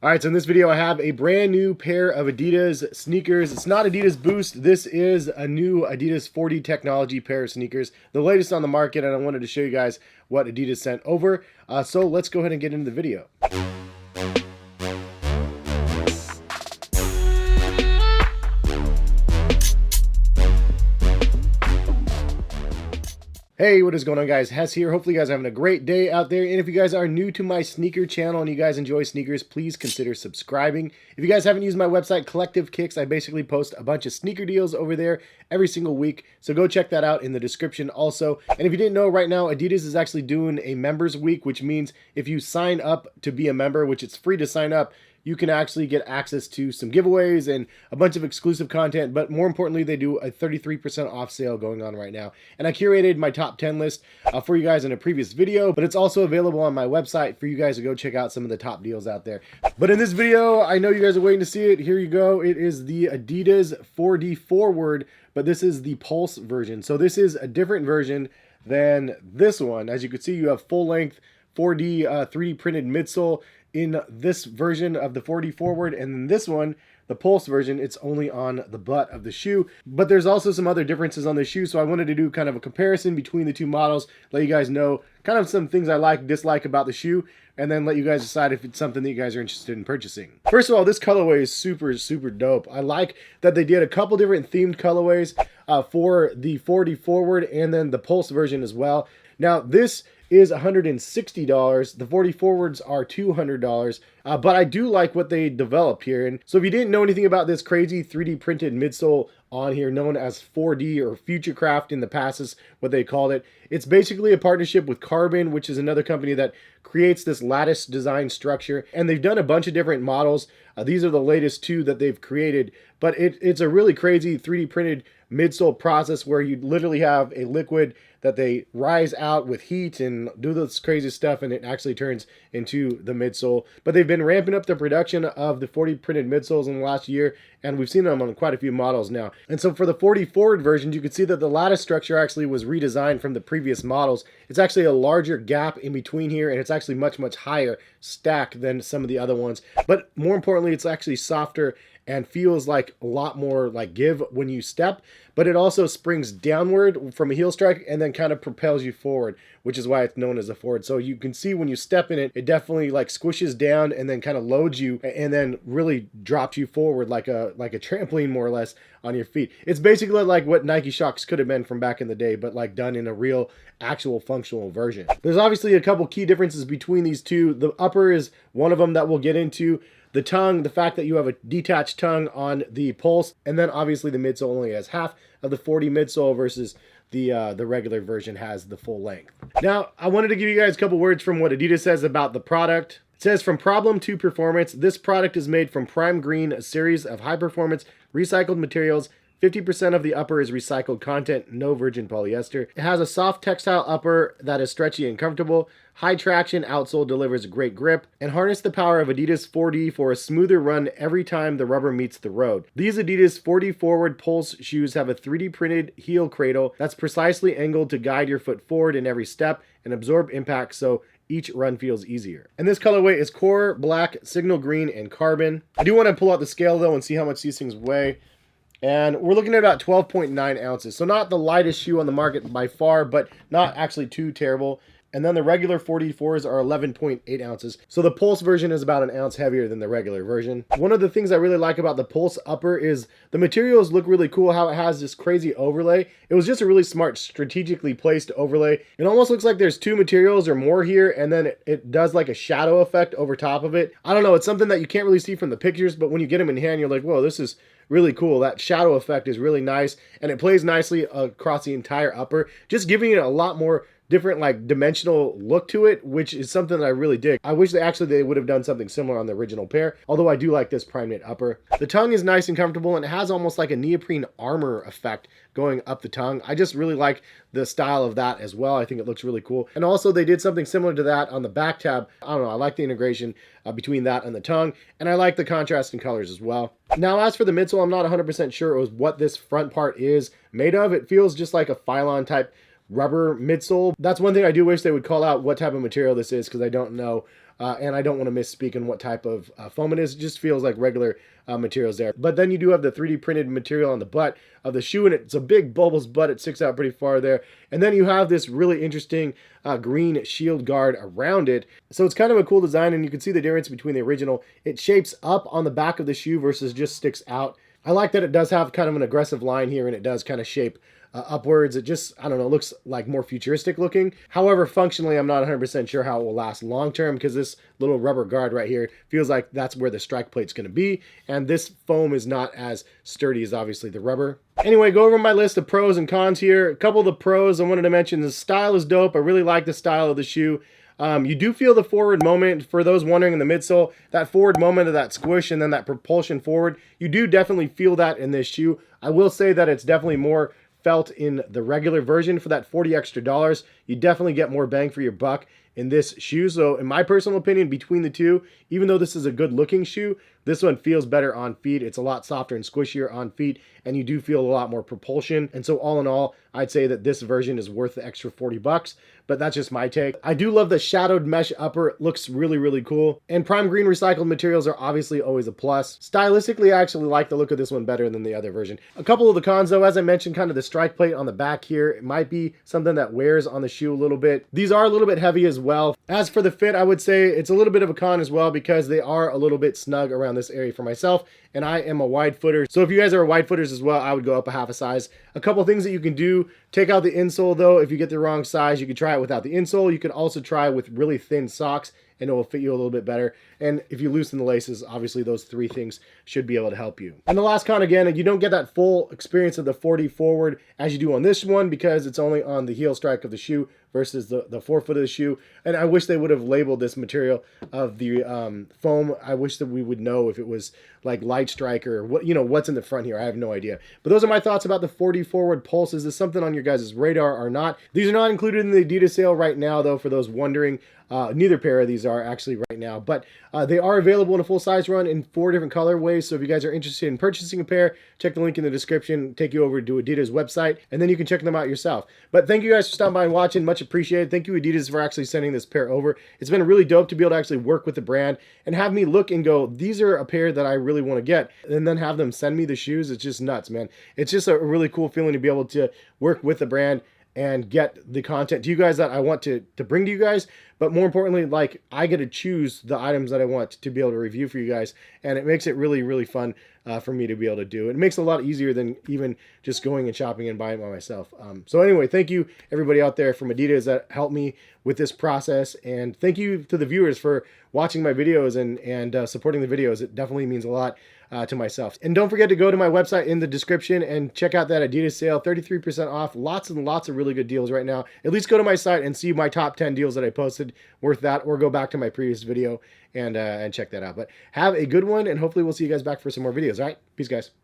Alright, so in this video I have a brand new pair of Adidas sneakers. It's not Adidas Boost, this is a new Adidas 4D technology pair of sneakers. The latest on the market, and I wanted to show you guys what Adidas sent over. So let's go ahead and get into the video. Hey, what is going on, guys? Hes here. Hopefully you guys are having a great day out there. And if you guys are new to my sneaker channel and you guys enjoy sneakers, please consider subscribing. If you guys haven't used my website, Collective Kicks, I basically post a bunch of sneaker deals over there every single week. So go check that out in the description also. And if you didn't know, right now, Adidas is actually doing a members week, which means if you sign up to be a member, which it's free to sign up, you can actually get access to some giveaways and a bunch of exclusive content, but more importantly, they do a 33% off sale going on right now. And I curated my top 10 list for you guys in a previous video, but it's also available on my website for you guys to go check out some of the top deals out there. But in this video, I know you guys are waiting to see it. Here you go. It is the Adidas 4D Forward, but this is the Pulse version. So this is a different version than this one. As you can see, you have full length 4D 3D printed midsole in this version of the 4D Forward, and then this one, the Pulse version, it's only on the butt of the shoe. But there's also some other differences on the shoe, so I wanted to do kind of a comparison between the two models, let you guys know kind of some things I like, dislike about the shoe, and then let you guys decide if it's something that you guys are interested in purchasing. First of all, this colorway is super dope. I like that they did a couple different themed colorways for the 4D Forward and then the Pulse version as well. Now, this is $160. The 4D Forwards are $200, but I do like what they developed here. And so if you didn't know anything about this crazy 3D printed midsole on here, known as 4D or Futurecraft in the past is what they called it, it's basically a partnership with Carbon, which is another company that creates this lattice design structure, and they've done a bunch of different models. These are the latest two that they've created, but it's a really crazy 3D printed midsole process where you literally have a liquid that they rise out with heat and do this crazy stuff, and it actually turns into the midsole. But they've been ramping up the production of the 4D printed midsoles in the last year, and we've seen them on quite a few models now. And so for the 4D Forward version, you can see that the lattice structure actually was redesigned from the previous models. It's actually a larger gap in between here, and it's actually much higher stack than some of the other ones. But more importantly, it's actually softer and feels like a lot more like give when you step, but it also springs downward from a heel strike and then kind of propels you forward, which is why it's known as a forward. So you can see when you step in it, it definitely like squishes down and then kind of loads you and then really drops you forward like a trampoline more or less on your feet. It's basically like what Nike Shox could have been from back in the day, but like done in a real actual functional version. There's obviously a couple key differences between these two. The upper is one of them that we'll get into. The tongue, the fact that you have a detached tongue on the Pulse, and then obviously the midsole only has half of the 4D midsole versus the regular version has the full length. Now, I wanted to give you guys a couple words from what Adidas says about the product. It says, from problem to performance, this product is made from Primegreen, a series of high-performance recycled materials. 50% of the upper is recycled content, no virgin polyester. It has a soft textile upper that is stretchy and comfortable. High traction outsole delivers great grip, and harness the power of Adidas 4D for a smoother run every time the rubber meets the road. These Adidas 4D Forward Pulse shoes have a 3D printed heel cradle that's precisely angled to guide your foot forward in every step and absorb impact so each run feels easier. And this colorway is Core, Black, Signal Green, and Carbon. I do want to pull out the scale though and see how much these things weigh. And we're looking at about 12.9 ounces. So not the lightest shoe on the market by far, but not actually too terrible. And then the regular 4D4s are 11.8 ounces. So the Pulse version is about an ounce heavier than the regular version. One of the things I really like about the Pulse upper is the materials look really cool, how it has this crazy overlay. It was just a really smart, strategically placed overlay. It almost looks like there's two materials or more here, and then it does like a shadow effect over top of it. I don't know, it's something that you can't really see from the pictures, but when you get them in hand, you're like, whoa, this is really cool. That shadow effect is really nice, and it plays nicely across the entire upper, just giving it a lot more different like dimensional look to it, which is something that I really dig. I wish they would have done something similar on the original pair, although I do like this prime knit upper. The tongue is nice and comfortable, and it has almost like a neoprene armor effect going up the tongue. I just really like the style of that as well. I think it looks really cool. And also they did something similar to that on the back tab. I don't know, I like the integration between that and the tongue, and I like the contrast in colors as well. Now, as for the midsole, I'm not 100% sure it was what this front part is made of. It feels just like a Phylon type rubber midsole. That's one thing I do wish they would call out what type of material this is, because I don't know and I don't want to misspeak on what type of foam it is. It just feels like regular materials there. But then you do have the 3D printed material on the butt of the shoe, and it's a big bulbous butt. It sticks out pretty far there. And then you have this really interesting green shield guard around it. So it's kind of a cool design, and you can see the difference between the original. It shapes up on the back of the shoe versus just sticks out. I like that it does have kind of an aggressive line here, and it does kind of shape upwards. It just, I don't know, looks like more futuristic looking. However, functionally, I'm not 100% sure how it will last long term, because this little rubber guard right here feels like that's where the strike plate's going to be, and this foam is not as sturdy as obviously the rubber. Anyway, go over my list of pros and cons here. A couple of the pros I wanted to mention: the style is dope. I really like the style of the shoe. You do feel the forward moment. For those wondering, in the midsole, that forward moment of that squish and then that propulsion forward, you do definitely feel that in this shoe. I will say that it's definitely more felt in the regular version. For that $40 extra, you definitely get more bang for your buck in this shoe. So in my personal opinion, between the two, even though this is a good looking shoe, this one feels better on feet. It's a lot softer and squishier on feet, and you do feel a lot more propulsion. And so all in all, I'd say that this version is worth the extra $40, but that's just my take. I do love the shadowed mesh upper. It looks really, really cool. And Primegreen recycled materials are obviously always a plus. Stylistically, I actually like the look of this one better than the other version. A couple of the cons though, as I mentioned, kind of the strike plate on the back here, it might be something that wears on the shoe a little bit. These are a little bit heavy as well. As for the fit, I would say it's a little bit of a con as well, because they are a little bit snug around this area for myself, and I am a wide footer. So if you guys are wide footers as well, I would go up a half a size. A couple things that you can do: take out the insole though. If you get the wrong size, you could try it without the insole. You could also try with really thin socks, and it will fit you a little bit better. And if you loosen the laces, obviously those three things should be able to help you. And the last con, again, you don't get that full experience of the 40 forward as you do on this one, because it's only on the heel strike of the shoe versus the forefoot of the shoe. And I wish they would have labeled this material of the foam. I wish that we would know if it was like light strike or what, you know, what's in the front here. I have no idea. But those are my thoughts about the 40 forward pulse. Is this something on your guys' radar or not? These are not included in the Adidas sale right now though, for those wondering. Neither pair of these are actually right now, but they are available in a full size run in 4 different colorways. So if you guys are interested in purchasing a pair, check the link in the description, take you over to Adidas website, and then you can check them out yourself. But thank you guys for stopping by and watching. Much appreciated. Thank you Adidas for actually sending this pair over. It's been really dope to be able to actually work with the brand and have me look and go, these are a pair that I really want to get, and then have them send me the shoes. It's just nuts, man. It's just a really cool feeling to be able to work with the brand and get the content to you guys that I want to bring to you guys. But more importantly, like, I get to choose the items that I want to be able to review for you guys, and it makes it really, really fun for me to be able to do. It makes it a lot easier than even just going and shopping and buying by myself. So anyway, thank you everybody out there from Adidas that helped me with this process, and thank you to the viewers for watching my videos and supporting the videos. It definitely means a lot to myself. And don't forget to go to my website in the description and check out that Adidas sale, 33% off. Lots and lots of really good deals right now. At least go to my site and see my top 10 deals that I posted worth that, or go back to my previous video and check that out. But have a good one, and hopefully we'll see you guys back for some more videos. All right, peace guys.